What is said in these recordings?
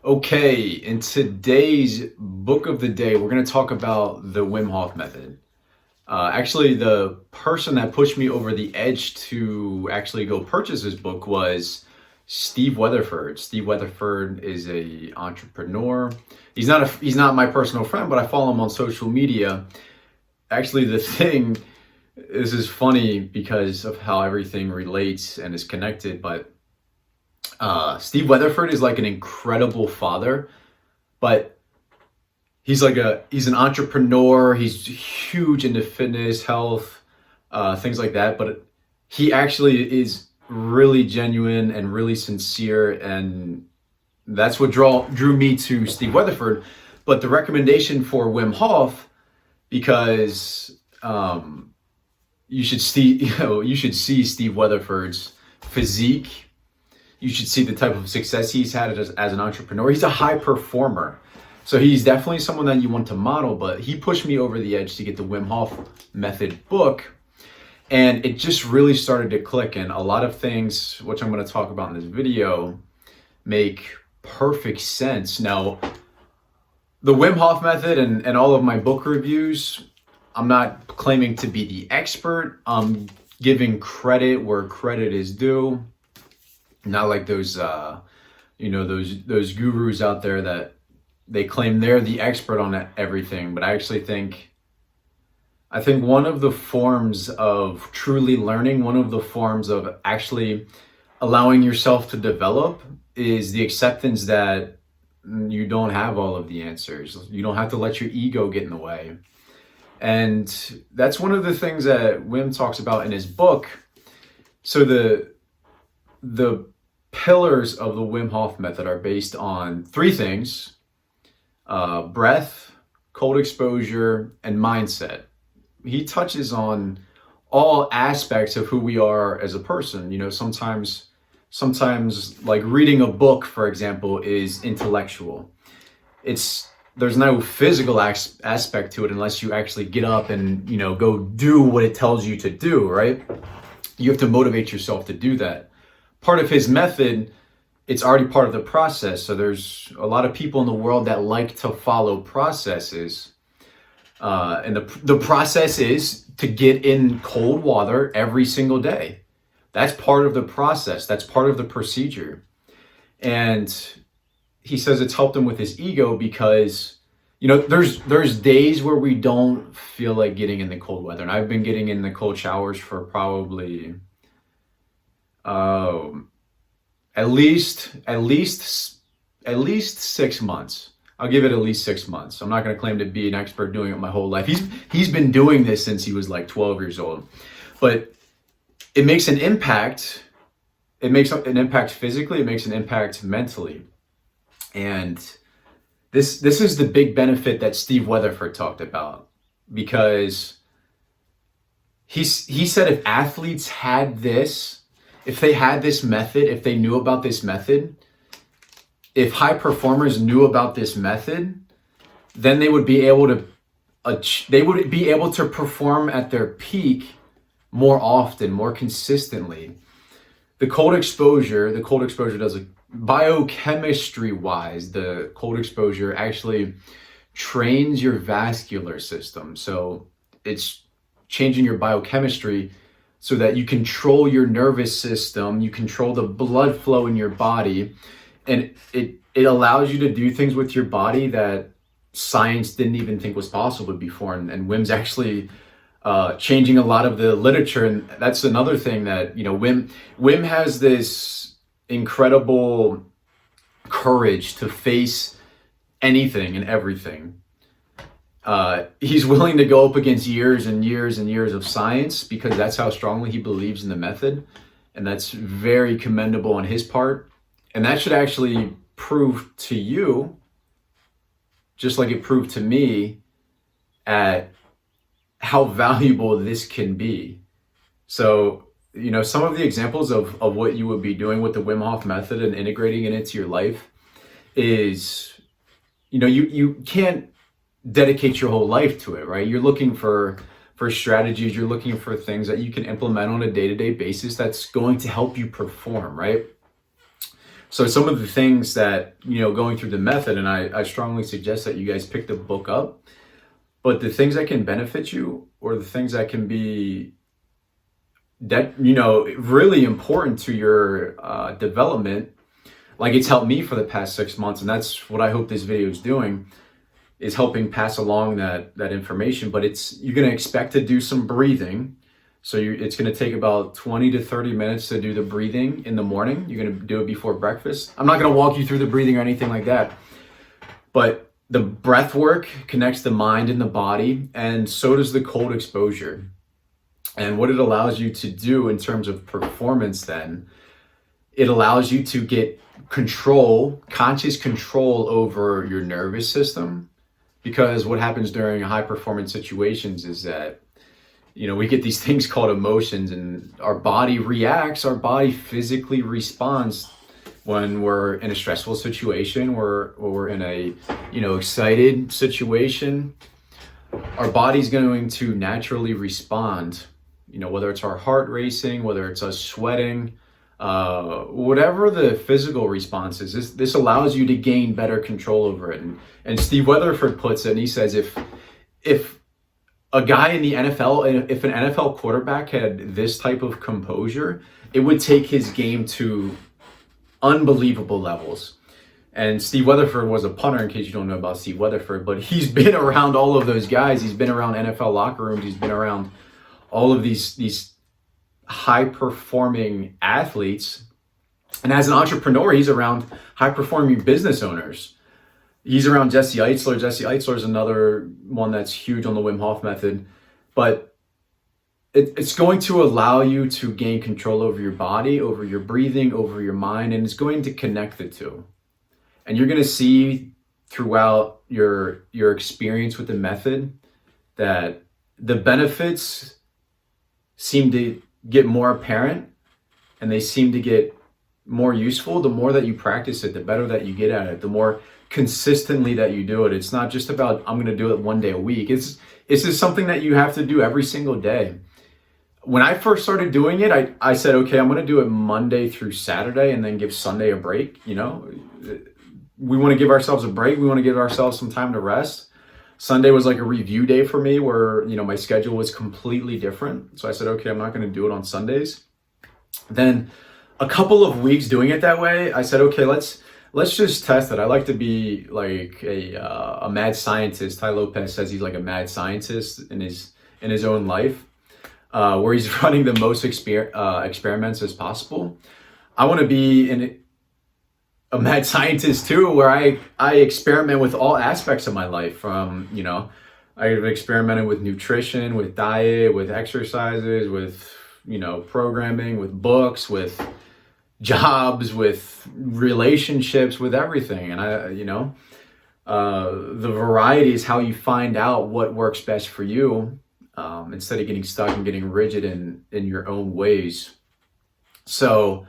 Okay, in today's book of the day, we're going to talk about the Wim Hof Method. Actually, the person that pushed me over the edge to actually go purchase this book was Steve Weatherford. Steve Weatherford is a entrepreneur. He's not my personal friend, but I follow him on social media. Actually, this is funny because of how everything relates and is connected, but Steve Weatherford is like an incredible father, but he's an entrepreneur. He's huge into fitness, health, things like that. But he actually is really genuine and really sincere, and that's what drew me to Steve Weatherford. But the recommendation for Wim Hof, because you should see Steve Weatherford's physique. You should see the type of success he's had as an entrepreneur. He's a high performer. So he's definitely someone that you want to model, but he pushed me over the edge to get the Wim Hof Method book. And it just really started to click. And a lot of things, which I'm going to talk about in this video, make perfect sense. Now, the Wim Hof Method and all of my book reviews, I'm not claiming to be the expert. I'm giving credit where credit is due. Not like those those gurus out there that they claim they're the expert on everything. But I think one of the forms of truly learning, one of the forms of actually allowing yourself to develop, is the acceptance that you don't have all of the answers. You don't have to let your ego get in the way. And that's one of the things that Wim talks about in his book. So the pillars of the Wim Hof method are based on three things: breath, cold exposure, and mindset. He touches on all aspects of who we are as a person. Sometimes like reading a book, for example, is intellectual. There's no physical aspect to it unless you actually get up and, go do what it tells you to do, right? You have to motivate yourself to do that. Part of his method, it's already part of the process. So there's a lot of people in the world that like to follow processes. And the process is to get in cold water every single day. That's part of the process. That's part of the procedure. And he says it's helped him with his ego because, there's days where we don't feel like getting in the cold weather. And I've been getting in the cold showers for probably at least 6 months. I'll give it at least 6 months. I'm not going to claim to be an expert doing it my whole life. He's been doing this since he was like 12 years old. But it makes an impact. It makes an impact physically. It makes an impact mentally. And this is the big benefit that Steve Weatherford talked about, because he said if athletes had this, if they had this method, if they knew about this method, if high performers knew about this method, then they would be able to perform at their peak more often, more consistently. The cold exposure does a biochemistry wise, the cold exposure actually trains your vascular system. So it's changing your biochemistry so that you control your nervous system, you control the blood flow in your body, and it allows you to do things with your body that science didn't even think was possible before. And Wim's actually changing a lot of the literature, and that's another thing that Wim has this incredible courage to face anything and everything. He's willing to go up against years and years and years of science because that's how strongly he believes in the method, and that's very commendable on his part. And that should actually prove to you, just like it proved to me, at how valuable this can be. So, some of the examples of what you would be doing with the Wim Hof method and integrating it into your life is, you can't dedicate your whole life to it, right? You're looking for strategies, you're looking for things that you can implement on a day-to-day basis that's going to help you perform, right? So some of the things that, going through the method, and I strongly suggest that you guys pick the book up, but the things that can benefit you, or the things that can be that, really important to your development, like it's helped me for the past 6 months. And that's what I hope this video is doing, is helping pass along that information. But you're going to expect to do some breathing. So it's going to take about 20 to 30 minutes to do the breathing in the morning. You're going to do it before breakfast. I'm not going to walk you through the breathing or anything like that, but the breath work connects the mind and the body, and so does the cold exposure. And what it allows you to do in terms of performance, then, it allows you to get conscious control over your nervous system. Because what happens during high performance situations is that, we get these things called emotions, and our body physically responds when we're in a stressful situation, or we're in a, excited situation. Our body's going to naturally respond, whether it's our heart racing, whether it's us sweating, whatever the physical response is. This allows you to gain better control over it. And Steve Weatherford puts it, and he says, if a guy in the NFL, if an NFL quarterback had this type of composure, it would take his game to unbelievable levels. And Steve Weatherford was a punter, in case you don't know about Steve Weatherford, but he's been around all of those guys. He's been around NFL locker rooms. He's been around all of these high performing athletes. And as an entrepreneur, he's around high performing business owners. He's around Jesse Itzler. Jesse Itzler is another one that's huge on the Wim Hof Method. But it's going to allow you to gain control over your body, over your breathing, over your mind, and it's going to connect the two. And you're going to see throughout your experience with the method that the benefits seem to get more apparent, and they seem to get more useful. The more that you practice it, the better that you get at it, the more consistently that you do it. It's not just about, I'm going to do it one day a week. It's just something that you have to do every single day. When I first started doing it, I said, okay, I'm going to do it Monday through Saturday and then give Sunday a break. We want to give ourselves a break. We want to give ourselves some time to rest. Sunday was like a review day for me, where, my schedule was completely different. So I said, okay, I'm not going to do it on Sundays. Then a couple of weeks doing it that way, I said, okay, let's just test it. I like to be like a mad scientist. Tai Lopez says he's like a mad scientist in his own life, where he's running the most experiments as possible. I want to be a mad scientist too, where I experiment with all aspects of my life. From, I've experimented with nutrition, with diet, with exercises, with, programming, with books, with jobs, with relationships, with everything. And the variety is how you find out what works best for you, instead of getting stuck and getting rigid in your own ways. So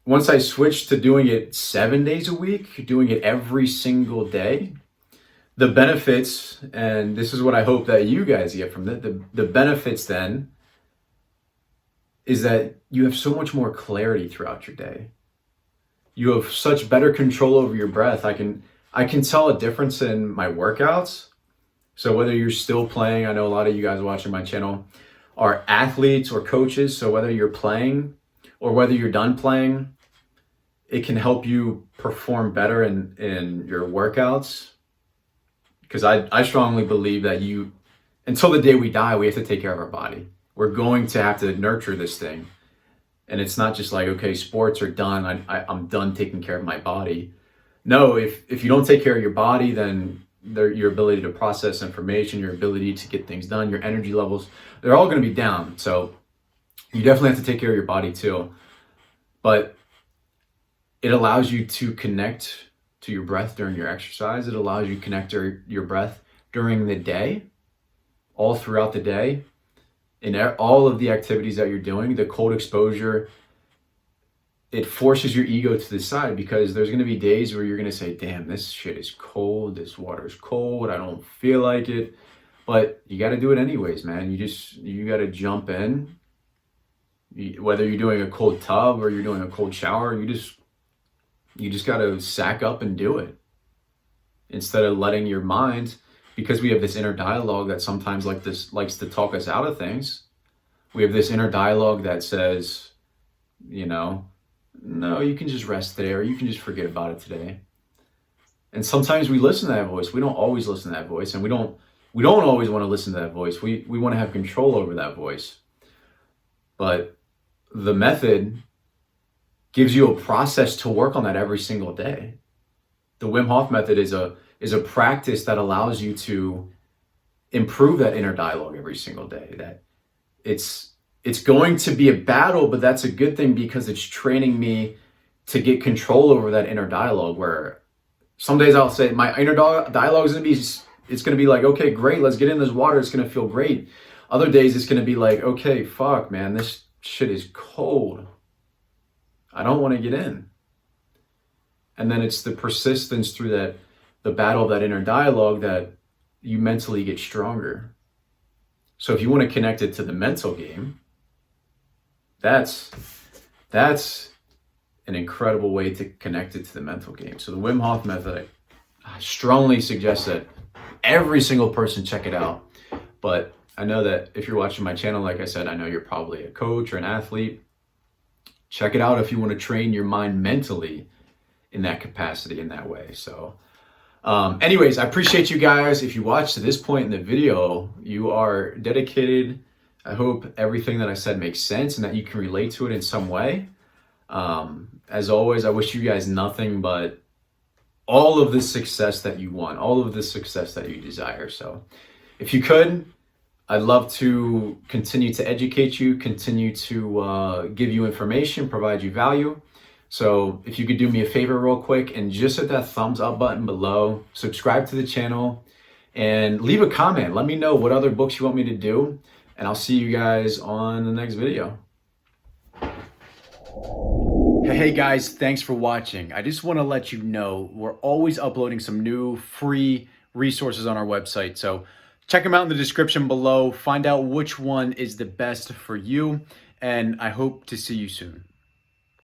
once I switched to doing it 7 days a week, doing it every single day, the benefits, and this is what I hope that you guys get from it, the benefits then is that you have so much more clarity throughout your day. You have such better control over your breath. I can tell a difference in my workouts. So whether you're still playing, I know a lot of you guys watching my channel are athletes or coaches. So whether you're playing or whether you're done playing, it can help you perform better in your workouts. Because I strongly believe that until the day we die, we have to take care of our body. We're going to have to nurture this thing. And it's not just like, okay, sports are done. I'm done taking care of my body. No, if you don't take care of your body, then your ability to process information, your ability to get things done, your energy levels, they're all going to be down. So you definitely have to take care of your body too. But it allows you to connect to your breath during your exercise. It allows you to connect to your breath during the day, all throughout the day, in all of the activities that you're doing. The cold exposure, it forces your ego to the side, because there's going to be days where you're going to say, damn, this shit is cold. This water is cold. I don't feel like it. But you got to do it anyways, man. You got to jump in. Whether you're doing a cold tub or you're doing a cold shower, you just You just got to sack up and do it instead of letting your mind, because we have this inner dialogue that sometimes likes to talk us out of things. We have this inner dialogue that says, you know, no, you can just rest today, or you can just forget about it today. And sometimes we listen to that voice. We don't always listen to that voice, and we don't always want to listen to that voice. We want to have control over that voice. But the method gives you a process to work on that every single day. The Wim Hof method is a practice that allows you to improve that inner dialogue every single day. That it's going to be a battle, but that's a good thing, because it's training me to get control over that inner dialogue, where some days I'll say my inner dialogue is going to be like, okay, great, let's get in this water. It's going to feel great. Other days it's going to be like, okay, fuck, man, this shit is cold. I don't want to get in. And then it's the persistence through the battle of that inner dialogue that you mentally get stronger. So if you want to connect it to the mental game, that's an incredible way to connect it to the mental game. So the Wim Hof method, I strongly suggest that every single person check it out. But I know that if you're watching my channel, like I said, I know you're probably a coach or an athlete. Check it out if you want to train your mind mentally in that capacity, in that way. So anyways, I appreciate you guys. If you watched to this point in the video, you are dedicated. I hope everything that I said makes sense and that you can relate to it in some way. As always, I wish you guys nothing but all of the success that you want, all of the success that you desire. So if you could, I'd love to continue to educate you, continue to give you information, provide you value. So if you could do me a favor real quick and just hit that thumbs up button below, subscribe to the channel, and leave a comment. Let me know what other books you want me to do, and I'll see you guys on the next video. Hey guys, thanks for watching. I just want to let you know we're always uploading some new free resources on our website. So check them out in the description below. Find out which one is the best for you, and I hope to see you soon.